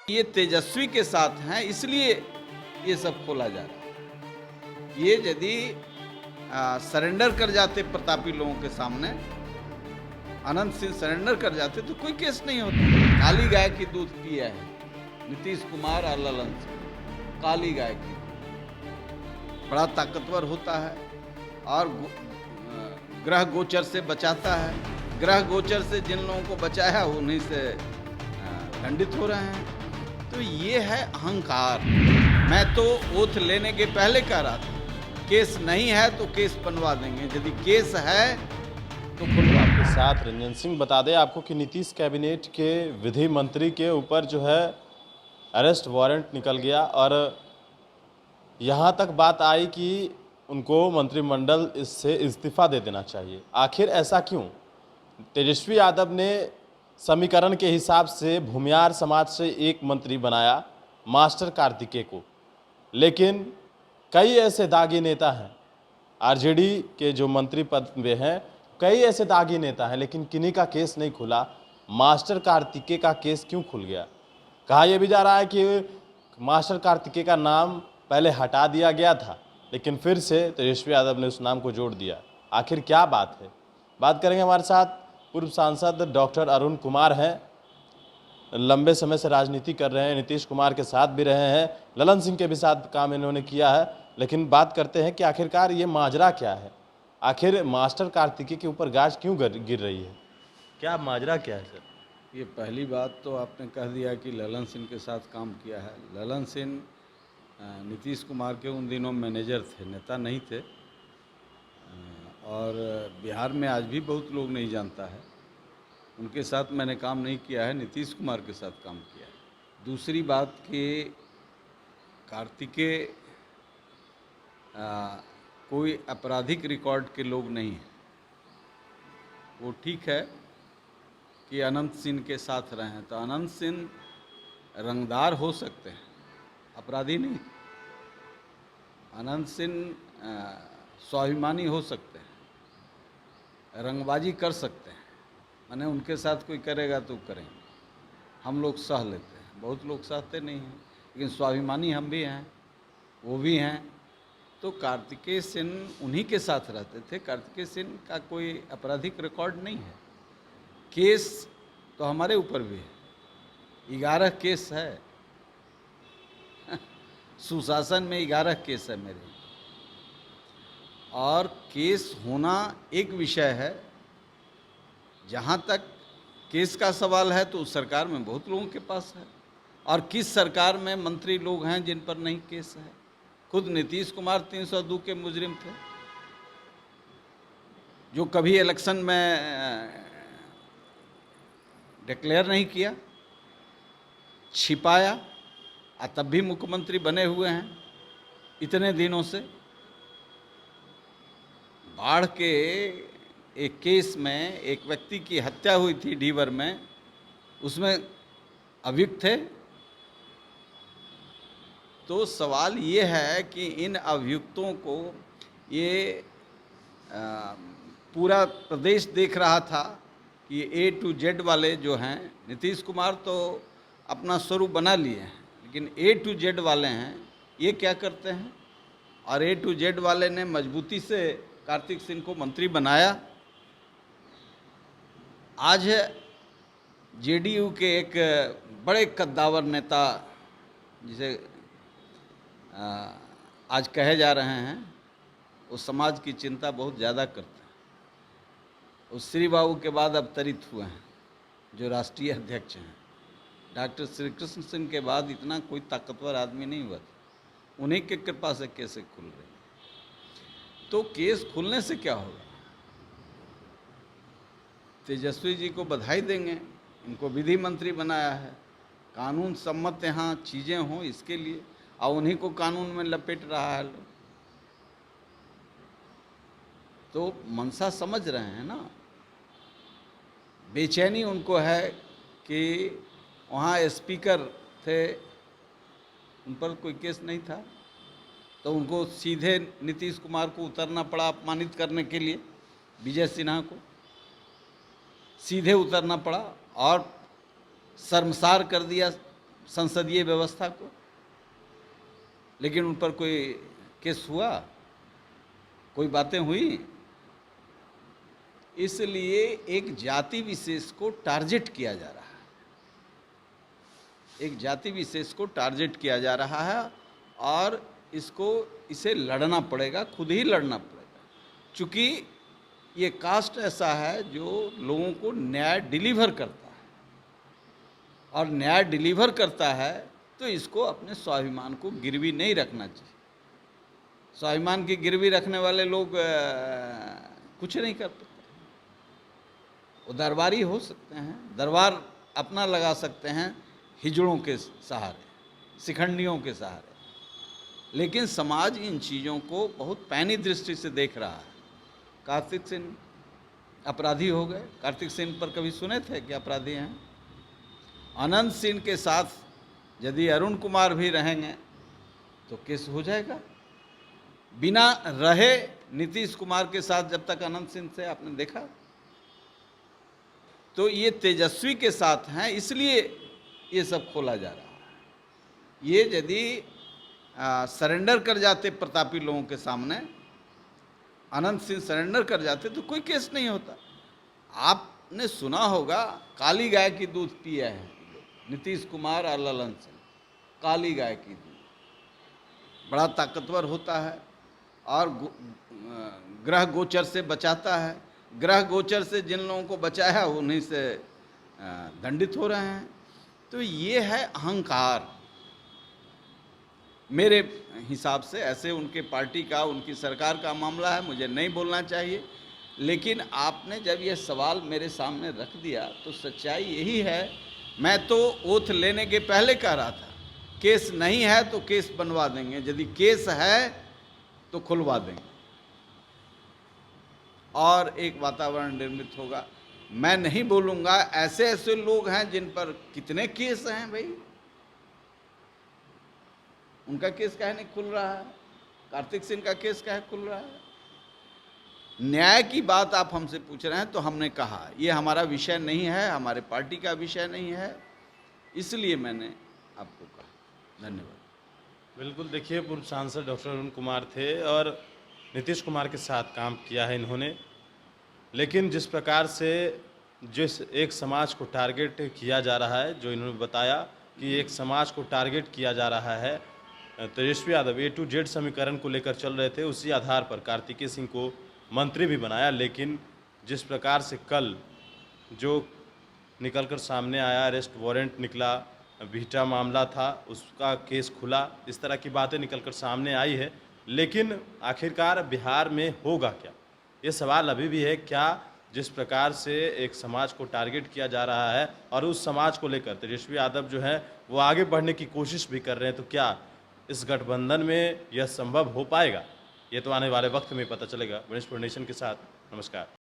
ये तेजस्वी के साथ हैं, इसलिए ये सब खोला जा रहा है। ये यदि सरेंडर कर जाते प्रतापी लोगों के सामने, अनंत सिंह सरेंडर कर जाते तो कोई केस नहीं होता। काली गाय की दूध पिया है नीतीश कुमार और ललन सिंह, काली गाय की। बड़ा ताकतवर होता है और ग्रह गोचर से बचाता है। ग्रह गोचर से जिन लोगों को बचाया उन्हीं से दंडित हो रहे हैं। तो ये है अहंकार। मैं तो ओथ लेने के पहले कह रहा था केस नहीं है तो केस बनवा देंगे, यदि केस है तो खुलवा। आपके साथ रंजन सिंह बता दें आपको कि नीतीश कैबिनेट के विधि मंत्री के ऊपर जो है अरेस्ट वारंट निकल गया और यहाँ तक बात आई कि उनको मंत्रिमंडल इससे इस्तीफा दे देना चाहिए। आखिर ऐसा क्यों? तेजस्वी यादव ने समीकरण के हिसाब से भूमियार समाज से एक मंत्री बनाया मास्टर कार्तिकेय को, लेकिन कई ऐसे दागी नेता हैं आरजेडी के जो मंत्री पद में हैं, कई ऐसे दागी नेता हैं, लेकिन किन्हीं का केस नहीं खुला। मास्टर कार्तिकेय का केस क्यों खुल गया? कहा यह भी जा रहा है कि मास्टर कार्तिकेय का नाम पहले हटा दिया गया था, लेकिन फिर से तेजस्वी यादव ने उस नाम को जोड़ दिया। आखिर क्या बात है? बात करेंगे। हमारे साथ पूर्व सांसद डॉक्टर अरुण कुमार हैं, लंबे समय से राजनीति कर रहे हैं, नीतीश कुमार के साथ भी रहे हैं, ललन सिंह के भी साथ काम इन्होंने किया है। लेकिन बात करते हैं कि आखिरकार ये माजरा क्या है? आखिर मास्टर कार्तिकेय के ऊपर गाज क्यों गिर रही है? क्या माजरा क्या है सर? ये पहली बात तो आपने कह दिया कि ललन सिंह के साथ काम किया है। ललन सिंह नीतीश कुमार के उन दिनों मैनेजर थे, नेता नहीं थे। और बिहार में आज भी बहुत लोग नहीं जानता है। उनके साथ मैंने काम नहीं किया है, नीतीश कुमार के साथ काम किया है। दूसरी बात कि कार्तिकेय कोई आपराधिक रिकॉर्ड के लोग नहीं हैं। वो ठीक है कि अनंत सिंह के साथ रहे हैं, तो अनंत सिंह रंगदार हो सकते हैं, अपराधी नहीं। अनंत सिंह स्वाभिमानी हो सकते हैं, रंगबाजी कर सकते हैं। माने उनके साथ कोई करेगा तो करेंगे, हम लोग सह लेते हैं। बहुत लोग सहते नहीं हैं, लेकिन स्वाभिमानी हम भी हैं, वो भी हैं। तो कार्तिकेय सिंह उन्हीं के साथ रहते थे। कार्तिकेय सिंह का कोई आपराधिक रिकॉर्ड नहीं है। केस तो हमारे ऊपर भी है, 11 केस है। सुशासन में 11 केस है मेरे। और केस होना एक विषय है। जहाँ तक केस का सवाल है तो उस सरकार में बहुत लोगों के पास है, और किस सरकार में मंत्री लोग हैं जिन पर नहीं केस है। खुद नीतीश कुमार 302 के मुजरिम थे, जो कभी इलेक्शन में डिक्लेयर नहीं किया, छिपाया, और तब भी मुख्यमंत्री बने हुए हैं इतने दिनों से। बाढ़ के एक केस में एक व्यक्ति की हत्या हुई थी ढीवर में, उसमें अभियुक्त थे। तो सवाल ये है कि इन अभियुक्तों को ये पूरा प्रदेश देख रहा था कि A to Z वाले जो हैं, नीतीश कुमार तो अपना स्वरूप बना लिए हैं, लेकिन A to Z वाले हैं, ये क्या करते हैं? और A to Z वाले ने मजबूती से कार्तिक सिंह को मंत्री बनाया। आज जेडीयू के एक बड़े कद्दावर नेता, जिसे आज कहे जा रहे हैं, वो समाज की चिंता बहुत ज़्यादा करते हैं। उस श्री बाबू के बाद अवतरित हुए हैं, जो राष्ट्रीय अध्यक्ष हैं। डॉक्टर श्री कृष्ण सिंह के बाद इतना कोई ताकतवर आदमी नहीं हुआ था। उन्हीं के कृपा से केसें खुल रही। तो केस खुलने से क्या होगा? तेजस्वी जी को बधाई देंगे, इनको विधि मंत्री बनाया है। कानून सम्मत यहाँ चीज़ें हों इसके लिए, और उन्हीं को कानून में लपेट रहा है लोग। तो मनसा समझ रहे हैं ना। बेचैनी उनको है कि वहाँ स्पीकर थे, उन पर कोई केस नहीं था, तो उनको सीधे नीतीश कुमार को उतरना पड़ा अपमानित करने के लिए। विजय सिन्हा को सीधे उतरना पड़ा और शर्मसार कर दिया संसदीय व्यवस्था को, लेकिन उन पर कोई केस हुआ, कोई बातें हुई। इसलिए एक जाति विशेष को टारगेट किया जा रहा है, एक जाति विशेष को टारगेट किया जा रहा है और इसे लड़ना पड़ेगा, खुद ही लड़ना पड़ेगा, क्योंकि ये कास्ट ऐसा है जो लोगों को न्याय डिलीवर करता है, और न्याय डिलीवर करता है तो इसको अपने स्वाभिमान को गिरवी नहीं रखना चाहिए। स्वाभिमान की गिरवी रखने वाले लोग कुछ नहीं कर पाते। वो दरबारी हो सकते हैं, दरबार अपना लगा सकते हैं हिजड़ों के सहारे, शिखंडियों के सहारे, लेकिन समाज इन चीज़ों को बहुत पैनी दृष्टि से देख रहा है। कार्तिक सिंह अपराधी हो गए, कार्तिक सिंह पर कभी सुने थे कि अपराधी हैं? अनंत सिंह के साथ यदि अरुण कुमार भी रहेंगे तो केस हो जाएगा। बिना रहे नीतीश कुमार के साथ जब तक अनंत सिंह से आपने देखा, तो ये तेजस्वी के साथ हैं, इसलिए ये सब खोला जा रहा है। ये यदि सरेंडर कर जाते प्रतापी लोगों के सामने, अनंत सिंह सरेंडर कर जाते तो कोई केस नहीं होता। आपने सुना होगा काली गाय की दूध पिया है नीतीश कुमार और ललन सिंह, काली गाय की दूध बड़ा ताकतवर होता है और ग्रह गोचर से बचाता है। ग्रह गोचर से जिन लोगों को बचाया उन्हीं से दंडित हो रहे हैं। तो ये है अहंकार। मेरे हिसाब से ऐसे उनके पार्टी का, उनकी सरकार का मामला है, मुझे नहीं बोलना चाहिए, लेकिन आपने जब ये सवाल मेरे सामने रख दिया तो सच्चाई यही है। मैं तो ओथ लेने के पहले कह रहा था केस नहीं है तो केस बनवा देंगे, यदि केस है तो खुलवा देंगे और एक वातावरण निर्मित होगा। मैं नहीं बोलूँगा, ऐसे ऐसे लोग हैं जिन पर कितने केस हैं भाई, उनका केस काहे नहीं खुल रहा है? कार्तिक सिंह का केस काहे खुल रहा है? न्याय की बात आप हमसे पूछ रहे हैं तो हमने कहा ये हमारा विषय नहीं है, हमारे पार्टी का विषय नहीं है, इसलिए मैंने आपको कहा। धन्यवाद। बिल्कुल, देखिए पूर्व सांसद डॉक्टर अरुण कुमार थे और नीतीश कुमार के साथ काम किया है इन्होंने, लेकिन जिस प्रकार से जिस एक समाज को टारगेट किया जा रहा है, जो इन्होंने बताया कि एक समाज को टारगेट किया जा रहा है, Tejashwi Yadav A to Z समीकरण को लेकर चल रहे थे, उसी आधार पर कार्तिकेय सिंह को मंत्री भी बनाया। लेकिन जिस प्रकार से कल जो निकलकर सामने आया, अरेस्ट वारंट निकला, बिहटा मामला था उसका केस खुला, इस तरह की बातें निकलकर सामने आई है, लेकिन आखिरकार बिहार में होगा क्या, ये सवाल अभी भी है। क्या जिस प्रकार से एक समाज को टारगेट किया जा रहा है और उस समाज को लेकर तेजस्वी यादव जो है वो आगे बढ़ने की कोशिश भी कर रहे हैं, तो क्या इस गठबंधन में यह संभव हो पाएगा? ये तो आने वाले वक्त में पता चलेगा। गणेश नेशन के साथ नमस्कार।